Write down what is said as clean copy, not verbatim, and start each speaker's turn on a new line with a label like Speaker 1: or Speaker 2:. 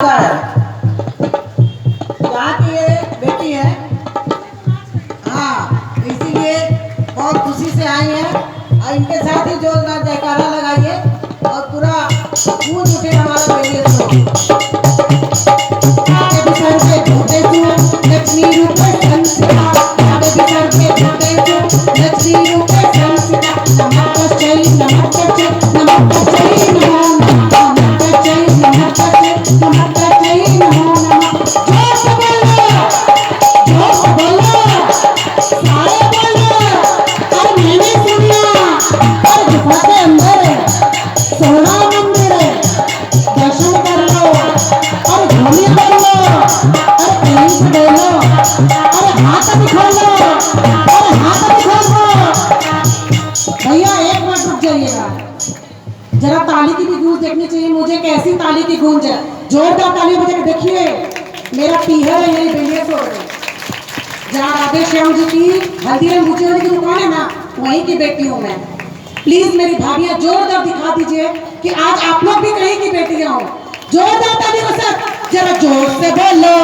Speaker 1: यहाँ की ये बेटी है। हाँ, इसीलिए बहुत खुशी से आई है और इनके साथ ही जोरदार जयकारा लगाइए और पूरा गूंज उठे हमारा रेडियो शो। आगे बिसर के छोटे तू लक्ष्मी रूपे संसिता, आगे बिसर के छोटे तू लक्ष्मी रूपे संसिता। नमः तस्मै नमः तस्मै नमः तस्मै नमः तस्मै नमः तस्मै नमः तस्मै नमः नमः। जोर से बोलो सारे बोलो। और मैंने सुना और गुफा के अंदर सोना मंदिर है, दर्शन कर लो और झोली कर लो और कहीं से बोलो और हाथ दिखा लो और हाथ दिखा लो। भैया एक मिनट रुक जाइएगा, जरा ताली की भी गूंज देखनी चाहिए मुझे, कैसी ताली की गूंज है। जोरदार ताली बजा के देखिए। मेरा पीहर है यही बेलिया छोड़ रहे, जहाँ राधे श्याम जी की हल्दीराम भुजी वाली की दुकान है ना, वहीं की बेटी हूँ मैं। प्लीज मेरी भाभियां जोरदार दिखा दीजिए कि आज आप लोग भी कहीं की बेटियां हो। जोरदार ताली के साथ जरा जोर से बोलो।